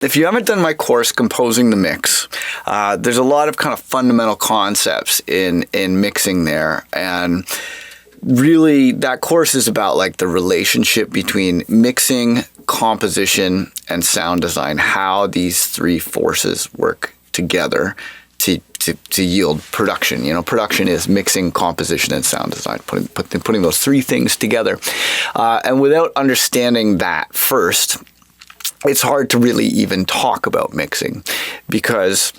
If you haven't done my course, Composing the Mix, there's a lot of kind of fundamental concepts in mixing there. And really, that course is about like the relationship between mixing, composition, and sound design, how these three forces work together to yield production. You know, production is mixing, composition, and sound design, putting those three things together. And without understanding that first, it's hard to really even talk about mixing, because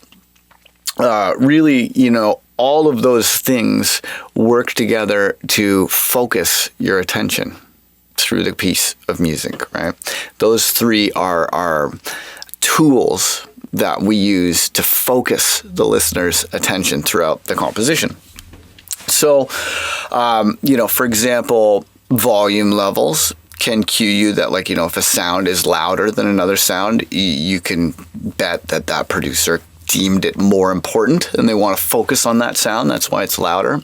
really, you know, all of those things work together to focus your attention through the piece of music, right? Those three are tools that we use to focus the listener's attention throughout the composition. So, you know, for example, volume levels can cue you that, like, you know, if a sound is louder than another sound, you can bet that that producer deemed it more important and they want to focus on that sound. That's why it's louder.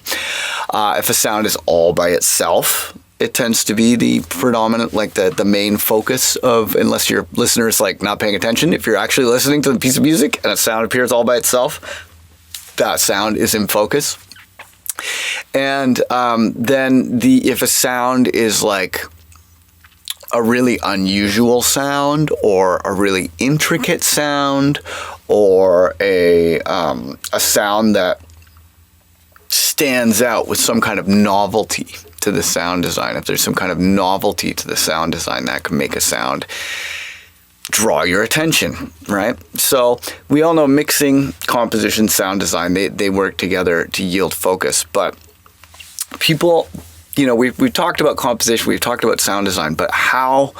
If a sound is all by itself, it tends to be the predominant, like the main focus of, unless your listener is like not paying attention. If you're actually listening to the piece of music and a sound appears all by itself, that sound is in focus. And then if a sound is like a really unusual sound or a really intricate sound or a sound that stands out with some kind of novelty to the sound design, if there's some kind of novelty to the sound design that can make a sound draw your attention, right? So we all know mixing, composition, sound design, they work together to yield focus. But people, you know, we've talked about composition, we've talked about sound design, but how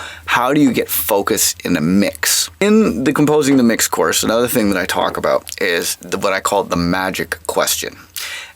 do you get focus in a mix? In the Composing the Mix course, another thing that I talk about is what I call the magic question.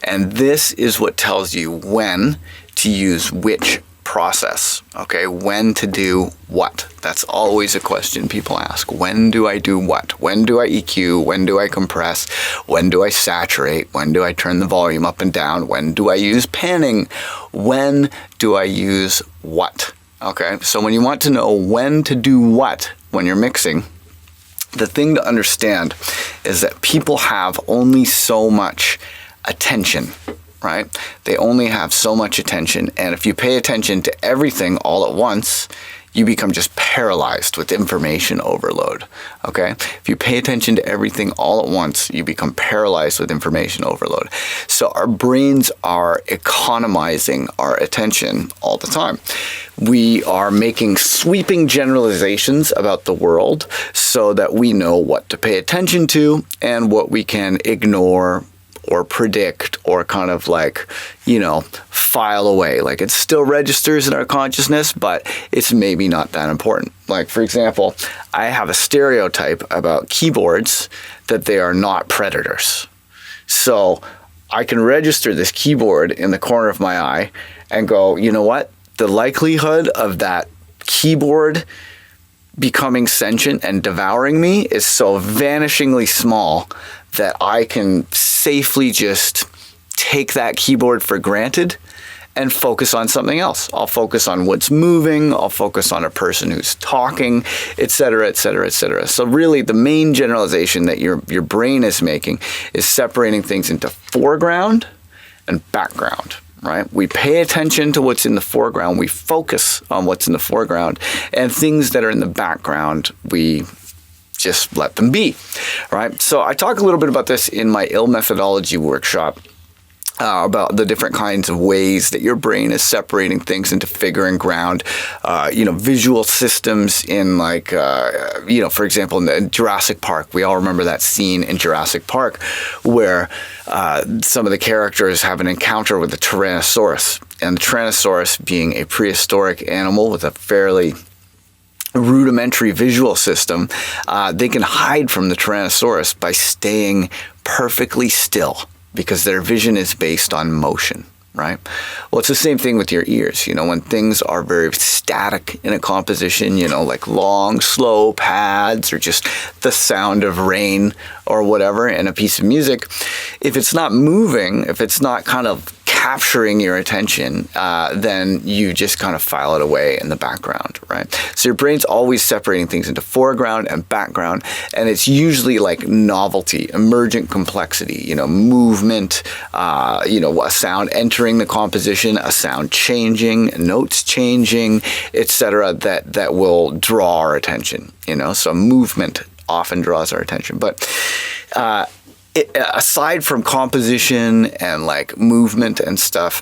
And this is what tells you when to use which process, okay? When to do what? That's always a question people ask. When do I do what? When do I EQ? When do I compress? When do I saturate? When do I turn the volume up and down? When do I use panning? When do I use what? Okay, so when you want to know when to do what when you're mixing, the thing to understand is that people have only so much attention, right? They only have so much attention, and if you pay attention to everything all at once, you become just paralyzed with information overload, okay? If you pay attention to everything all at once, you become paralyzed with information overload. So our brains are economizing our attention all the time. We are making sweeping generalizations about the world so that we know what to pay attention to and what we can ignore or predict or kind of like, you know, file away. Like, it still registers in our consciousness, but it's maybe not that important. Like, for example, I have a stereotype about keyboards that they are not predators. So I can register this keyboard in the corner of my eye and go, you know what? The likelihood of that keyboard becoming sentient and devouring me is so vanishingly small that I can safely just take that keyboard for granted and focus on something else. I'll focus on what's moving, I'll focus on a person who's talking, etc., etc., etc. So really, the main generalization that your brain is making is separating things into foreground and background, right? We pay attention to what's in the foreground, we focus on what's in the foreground, and things that are in the background, we just let them be, right? So I talk a little bit about this in my ill methodology workshop, about the different kinds of ways that your brain is separating things into figure and ground, you know, visual systems in, like, you know, for example, in the Jurassic Park, we all remember that scene in Jurassic Park where some of the characters have an encounter with the Tyrannosaurus, and the Tyrannosaurus, being a prehistoric animal with a fairly rudimentary visual system, they can hide from the Tyrannosaurus by staying perfectly still because their vision is based on motion, right? Well, it's the same thing with your ears. You know, when things are very static in a composition, you know, like long, slow pads or just the sound of rain or whatever in a piece of music, if it's not moving, if it's not kind of capturing your attention, then you just kind of file it away in the background, right? So your brain's always separating things into foreground and background, and it's usually like novelty, emergent complexity, you know, movement, you know, a sound entering the composition, a sound changing, notes changing, etc. that will draw our attention, you know. So movement often draws our attention, but aside from composition and like movement and stuff,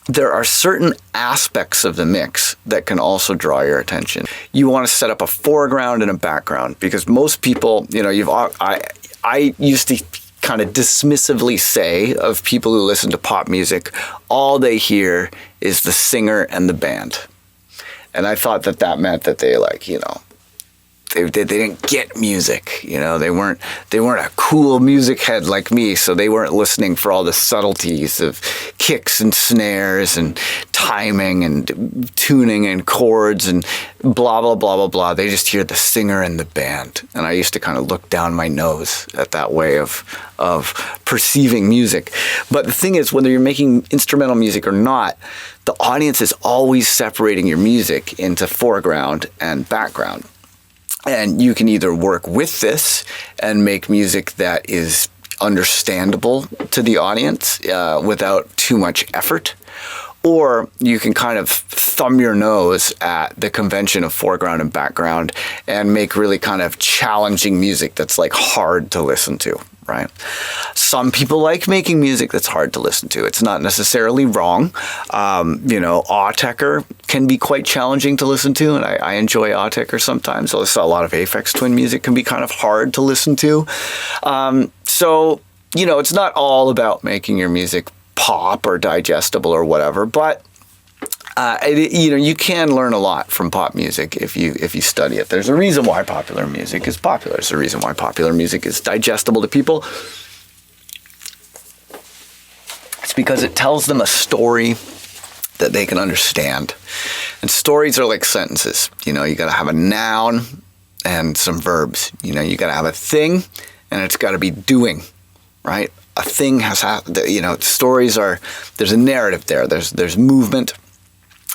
there are certain aspects of the mix that can also draw your attention. You want to set up a foreground and a background, because most people, you know, I used to kind of dismissively say of people who listen to pop music, all they hear is the singer and the band. And I thought that meant that they, like, you know, they didn't get music, you know, they weren't a cool music head like me, so they weren't listening for all the subtleties of kicks and snares and timing and tuning and chords and blah, blah, blah, blah, blah. They just hear the singer and the band. And I used to kind of look down my nose at that way of perceiving music. But the thing is, whether you're making instrumental music or not, the audience is always separating your music into foreground and background. And you can either work with this and make music that is understandable to the audience without too much effort, or you can kind of thumb your nose at the convention of foreground and background and make really kind of challenging music that's like hard to listen to, right? Some people like making music that's hard to listen to. It's not necessarily wrong. You know, Autechre can be quite challenging to listen to, and I enjoy Autechre sometimes. Also, a lot of Aphex Twin music can be kind of hard to listen to. So, you know, it's not all about making your music pop or digestible or whatever, but you know, you can learn a lot from pop music if you study it. There's a reason why popular music is popular. There's a reason why popular music is digestible to people. It's because it tells them a story that they can understand. And stories are like sentences. You know, you got to have a noun and some verbs. You know, you got to have a thing, and it's got to be doing, right? A thing has, you know, stories are, there's a narrative there. There's movement.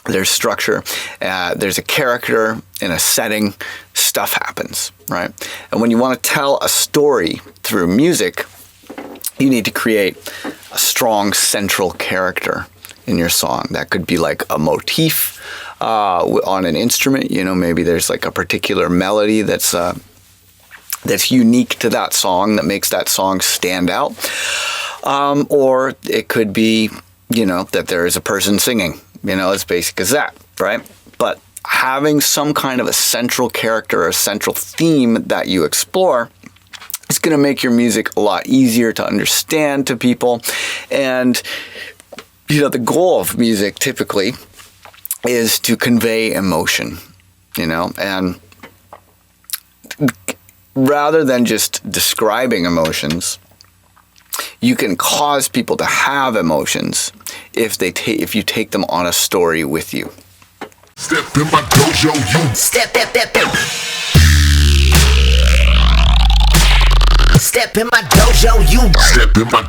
There's structure, there's a character in a setting, stuff happens, right? And when you want to tell a story through music, you need to create a strong central character in your song. That could be like a motif on an instrument, you know, maybe there's like a particular melody that's unique to that song that makes that song stand out. Or it could be, you know, that there is a person singing. You know, as basic as that, right? But having some kind of a central character or a central theme that you explore is going to make your music a lot easier to understand to people. And, you know, the goal of music typically is to convey emotion, you know, and rather than just describing emotions, you can cause people to have emotions if you take them on a story with you. Step in my dojo, you. Step in my dojo, you. Step in my